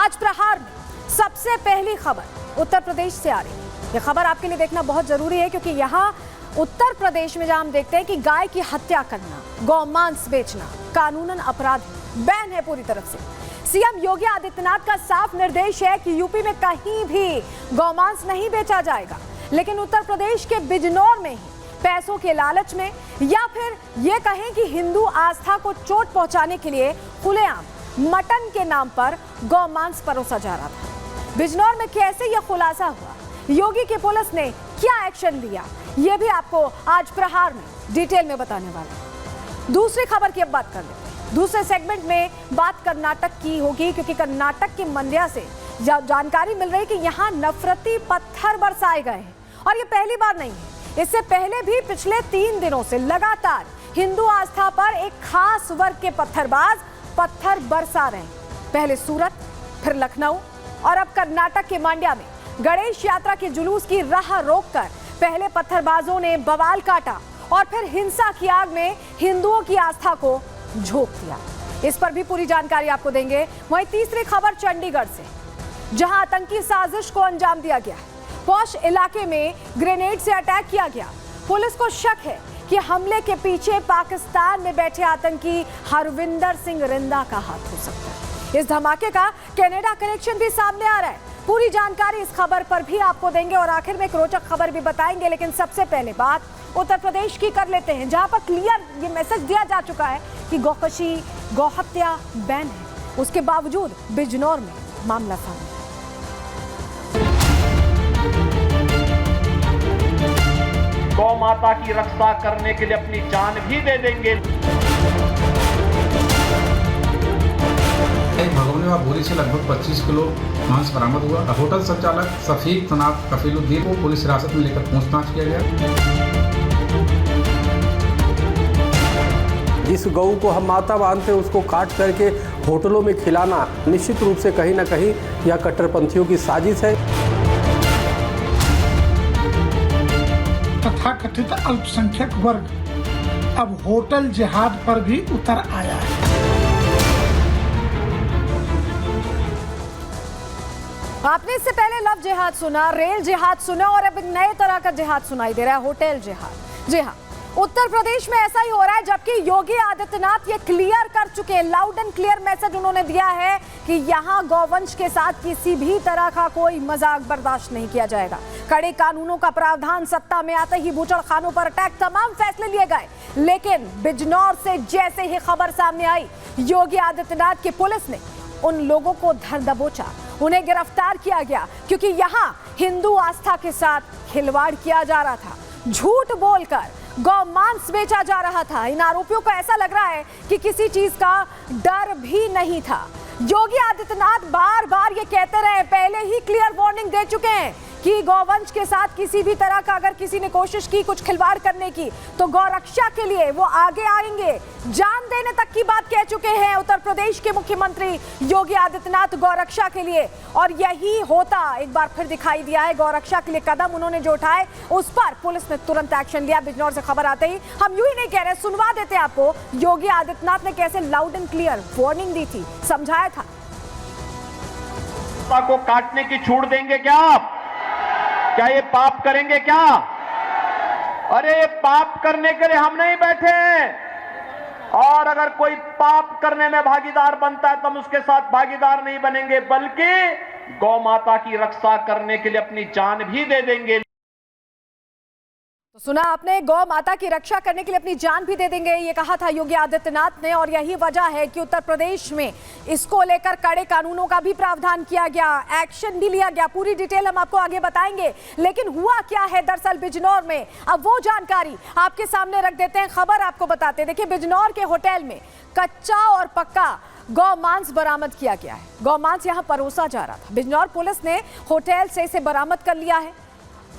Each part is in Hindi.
आज प्रहार में सबसे पहली खबर उत्तर प्रदेश से आ रही है। यह खबर आपके लिए देखना बहुत जरूरी है क्योंकि यहाँ उत्तर प्रदेश में जहां हम देखते हैं कि गाय की हत्या करना, गौमांस बेचना कानूनन अपराध बैन है पूरी तरफ से। सीएम योगी आदित्यनाथ का साफ निर्देश है कि यूपी में कहीं भी गौमांस नहीं बेचा जाएगा, लेकिन उत्तर प्रदेश के बिजनौर में ही पैसों के लालच में या फिर ये कहें कि हिंदू आस्था को चोट पहुंचाने के लिए खुलेआम मटन के नाम पर गौमांस परोसा जा रहा था। बिजनौर में कैसे यह खुलासा हुआ, योगी की पुलिस ने क्या एक्शन लिया, यह भी आपको आज प्रहार में डिटेल में बताने वाला है। दूसरी खबर की अब बात कर लेते हैं। दूसरे सेगमेंट में बात कर्नाटक की होगी क्योंकि कर्नाटक के मंड्या से जानकारी मिल रही है कि यहाँ नफरती पत्थर बरसाए गए हैं और ये पहली बार नहीं है। इससे पहले भी पिछले 3 दिनों से लगातार हिंदू आस्था पर एक खास वर्ग के पत्थरबाज पत्थर बरसा रहे हैं। पहले सूरत, फिर लखनऊ और अब कर्नाटक के मांड्या में गणेश यात्रा के जुलूस की राह रोककर पहले पत्थरबाजों ने बवाल काटा और फिर हिंसा की आग में हिंदुओं की आस्था को झोंक दिया। इस पर भी पूरी जानकारी आपको देंगे। वहीं तीसरी खबर चंडीगढ़ से, जहां आतंकी साजिश को अंजाम दिया गया है। पौष इलाके में ग्रेनेड से अटैक किया गया। पुलिस को शक है कि हमले के पीछे पाकिस्तान में बैठे आतंकी हरविंदर सिंह रिंदा का हाथ हो सकता है। इस धमाके का कनाडा कनेक्शन भी सामने आ रहा है। पूरी जानकारी इस खबर पर भी आपको देंगे और आखिर में एक रोचक खबर भी बताएंगे। लेकिन सबसे पहले बात उत्तर प्रदेश की कर लेते हैं, जहां पर क्लियर ये मैसेज दिया जा चुका है कि गौकशी, गौहत्या बैन है। उसके बावजूद बिजनौर में मामला सामने। गौ माता की रक्षा करने के लिए अपनी जान भी दे देंगे। भगोने व बोरी से लगभग 25 किलो मांस बरामद हुआ। होटल संचालक सफीक तनाब कफीलुद्दीन को पुलिस हिरासत में लेकर पूछताछ किया गया। जिस गऊ को हम माता मानते हैं उसको काट करके होटलों में खिलाना निश्चित रूप से कहीं ना कहीं यह कट्टरपंथियों की साजिश है। तथाकथित अल्पसंख्यक वर्ग अब होटल जिहाद पर भी उतर आया है। आपने इससे पहले लव जिहाद सुना, रेल जिहाद सुना और अब एक नए तरह का जिहाद सुनाई दे रहा है, होटल जिहाद। जी हाँ, उत्तर प्रदेश में ऐसा ही हो रहा है, जबकि योगी आदित्यनाथ ये क्लियर कर चुके हैं, लाउड एंड क्लियर मैसेज उन्होंने दिया है कि यहाँ गौवंश के साथ किसी भी तरह का कोई मजाक बर्दाश्त नहीं किया जाएगा। कड़े कानूनों का प्रावधान, सत्ता में आते ही बूचड़खानों पर अटैक, तमाम फैसले लिए गए। लेकिन बिजनौर से जैसे ही खबर सामने आई, योगी आदित्यनाथ की पुलिस ने उन लोगों को धर दबोचा, उन्हें गिरफ्तार किया गया क्योंकि यहाँ हिंदू आस्था के साथ खिलवाड़ किया जा रहा था। झूठ बोलकर गौमांस बेचा जा रहा था। इन आरोपियों को ऐसा लग रहा है कि किसी चीज का डर भी नहीं था। योगी आदित्यनाथ बार बार ये कहते रहे, पहले ही क्लियर वार्निंग दे चुके हैं कि गौवंश के साथ किसी भी तरह का अगर किसी ने कोशिश की कुछ खिलवाड़ करने की तो गौरक्षा के लिए वो आगे आएंगे, जान देने तक की बात कह चुके हैं उत्तर प्रदेश के मुख्यमंत्री योगी आदित्यनाथ गौरक्षा के लिए। और यही होता एक बार फिर दिखाई दिया है। गौरक्षा के लिए कदम उन्होंने जो उठाए उस पर पुलिस ने तुरंत एक्शन लिया। बिजनौर से खबर आते ही हम यूं ही नहीं कह रहे, सुनवा देते आपको योगी आदित्यनाथ ने कैसे लाउड एंड क्लियर वार्निंग दी थी, समझाया था। को काटने की छूट देंगे क्या आप? क्या ये पाप करेंगे क्या? अरे पाप करने के लिए हम नहीं बैठे हैं। और अगर कोई पाप करने में भागीदार बनता है तो हम उसके साथ भागीदार नहीं बनेंगे, बल्कि गौ माता की रक्षा करने के लिए अपनी जान भी दे देंगे। तो सुना आपने, गौ माता की रक्षा करने के लिए अपनी जान भी दे देंगे, ये कहा था योगी आदित्यनाथ ने। और यही वजह है कि उत्तर प्रदेश में इसको लेकर कड़े कानूनों का भी प्रावधान किया गया, एक्शन भी लिया गया। पूरी डिटेल हम आपको आगे बताएंगे। लेकिन हुआ क्या है दरअसल बिजनौर में, अब वो जानकारी आपके सामने रख देते हैं, खबर आपको बताते हैं। देखिए, बिजनौर के होटल में कच्चा और पक्का गौमांस बरामद किया गया है। गौमांस यहाँ परोसा जा रहा था। बिजनौर पुलिस ने होटल से इसे बरामद कर लिया है।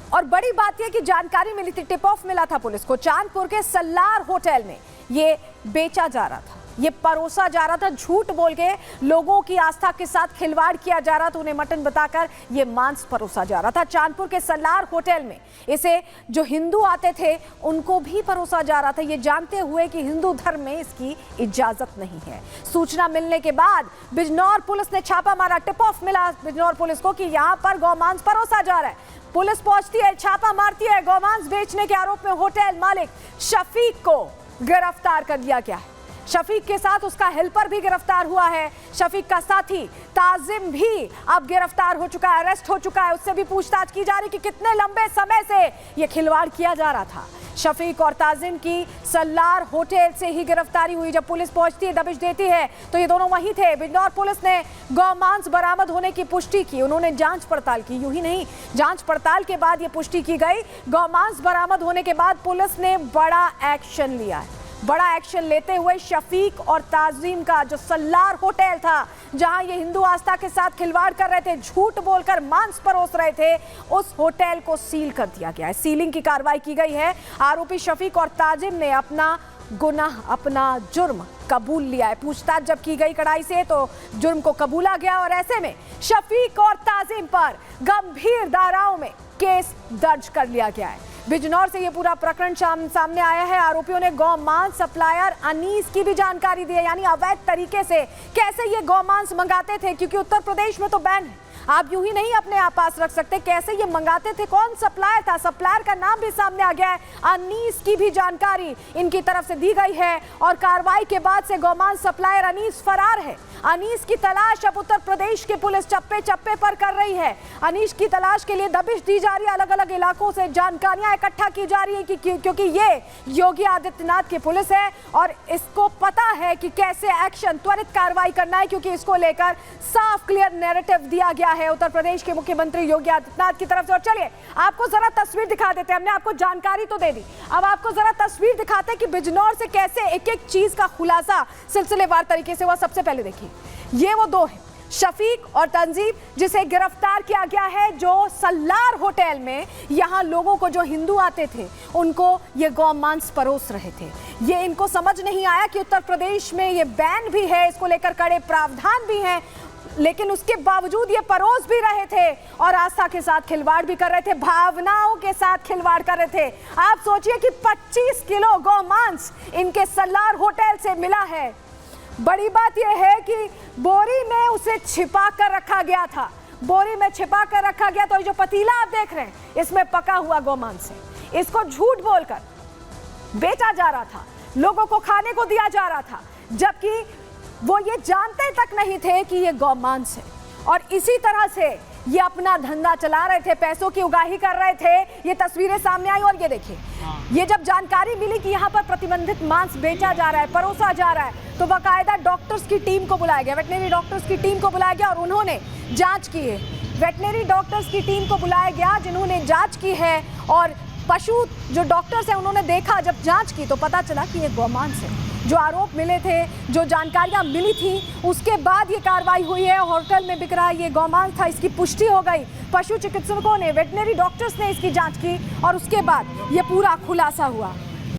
और बड़ी बात यह कि जानकारी मिली थी, टिप ऑफ मिला था पुलिस को, चांदपुर के सल्लार होटल में ये बेचा जा रहा था। ये परोसा जा रहा था, झूठ बोल के लोगों की आस्था के साथ खिलवाड़ किया जा रहा था, उन्हें मटन बताकर ये मांस परोसा जा रहा था। चांदपुर के सल्लार होटल में इसे जो हिंदू आते थे उनको भी परोसा जा रहा था, ये जानते हुए कि हिंदू धर्म में इसकी इजाजत नहीं है। सूचना मिलने के बाद बिजनौर पुलिस ने छापा मारा। टिप ऑफ मिला बिजनौर पुलिस को कि यहाँ पर गौमांस परोसा जा रहा है। पुलिस पहुंचती है, छापा मारती है। गौमांस बेचने के आरोप में होटल मालिक शफीक को गिरफ्तार कर लिया गया है। शफीक के साथ उसका हेल्पर भी गिरफ्तार हुआ है। शफीक का साथी ताजिम भी अब गिरफ्तार हो चुका है, अरेस्ट हो चुका है। उससे भी पूछताछ की जा रही कि कितने लंबे समय से ये खिलवाड़ किया जा रहा था। शफीक और ताजिम की सल्लार होटल से ही गिरफ्तारी हुई। जब पुलिस पहुंचती है, दबिश देती है, तो ये दोनों वहीं थे। बिजनौर पुलिस ने गौमांस बरामद होने की पुष्टि की। उन्होंने जांच पड़ताल की, यूं ही नहीं, जांच पड़ताल के बाद ये पुष्टि की गई। गौमांस बरामद होने के बाद पुलिस ने बड़ा एक्शन लिया है। बड़ा एक्शन लेते हुए शफीक और ताजीम का जो सल्लार होटल था, जहां ये हिंदू आस्था के साथ खिलवाड़ कर रहे थे, झूठ बोलकर मांस परोस रहे थे, उस होटल को सील कर दिया गया है। सीलिंग की कार्रवाई की गई है। आरोपी शफीक और ताजिम ने अपना गुनाह, अपना जुर्म कबूल लिया है। पूछताछ जब की गई कड़ाई से तो जुर्म को कबूला गया और ऐसे में शफीक और ताजिम पर गंभीर धाराओं में केस दर्ज कर लिया गया है। बिजनौर से ये पूरा प्रकरण सामने आया है। आरोपियों ने गौमांस सप्लायर अनीस की भी जानकारी दी है, यानी अवैध तरीके से कैसे ये गौमांस मंगाते थे, क्योंकि उत्तर प्रदेश में तो बैन है, आप यूं ही नहीं अपने आप पास रख सकते। कैसे ये मंगाते थे, कौन सप्लायर था, सप्लायर का नाम भी सामने आ गया है। अनीस की भी जानकारी इनकी तरफ से दी गई है और कार्रवाई के बाद से गौमांस सप्लायर अनीस फरार है। अनीस की तलाश अब उत्तर प्रदेश की पुलिस चप्पे चप्पे पर कर रही है। अनीस की तलाश के लिए दबिश दी जा रही है, अलग अलग इलाकों से जानकारियां इकट्ठा की जा रही है क्योंकि ये योगी आदित्यनाथ की पुलिस है और इसको पता है कि कैसे एक्शन, त्वरित कार्रवाई करना है, क्योंकि इसको लेकर साफ क्लियर नैरेटिव दिया गया है उत्तर प्रदेश के मुख्यमंत्री योगी आदित्यनाथ की तरफ से। और चलिए आपको जरा तस्वीर दिखा देते हैं, हमने आपको जानकारी तो दे दी, अब आपको जरा तस्वीर दिखाते हैं कि बिजनौर से कैसे एक एक चीज का खुलासा सिलसिलेवार तरीके से हुआ। सबसे पहले देखिए, ये वो दो हैं, शफीक और तंजीम, जिसे गिरफ्तार किया गया है, जो सल्लार होटल में यहाँ लोगों को, जो हिंदू आते थे, उनको ये गौमांस परोस रहे थे। ये इनको समझ नहीं आया कि उत्तर प्रदेश में ये बैन भी है, इसको लेकर कड़े प्रावधान भी हैं, लेकिन उसके बावजूद ये परोस भी रहे थे और आस्था के साथ खिलवाड़ भी कर रहे थे, भावनाओं के साथ खिलवाड़ कर रहे थे। आप सोचिए कि 25 किलो गौमांस इनके सल्लार होटल से मिला है। बड़ी बात यह है कि बोरी में उसे छिपा कर रखा गया था, बोरी में छिपा कर रखा गया। तो ये जो पतीला आप देख रहे हैं, इसमें पका हुआ गौमांस है। इसको झूठ बोलकर बेचा जा रहा था, लोगों को खाने को दिया जा रहा था, जबकि वो ये जानते तक नहीं थे कि ये गौमांस है। और इसी तरह से ये अपना धंधा चला रहे थे, पैसों की उगाही कर रहे थे। ये तस्वीरें सामने आई और ये देखिए, ये जब जानकारी मिली कि यहाँ पर प्रतिबंधित मांस बेचा जा रहा है, परोसा जा रहा है, तो बाकायदा डॉक्टर्स की टीम को बुलाया गया, वेटनरी डॉक्टर्स की टीम को बुलाया गया और उन्होंने जांच की है। वेटनरी डॉक्टर्स की टीम को बुलाया गया जिन्होंने जांच की है और पशु जो डॉक्टर्स हैं उन्होंने देखा, जब जांच की तो पता चला कि ये गौमांस है। जो आरोप मिले थे, जो जानकारियां मिली थी, उसके बाद ये कार्रवाई हुई है। होटल में बिक रहा ये गौमांस था, इसकी पुष्टि हो गई। पशु चिकित्सकों ने, वेटनरी डॉक्टर्स ने इसकी जांच की और उसके बाद ये पूरा खुलासा हुआ।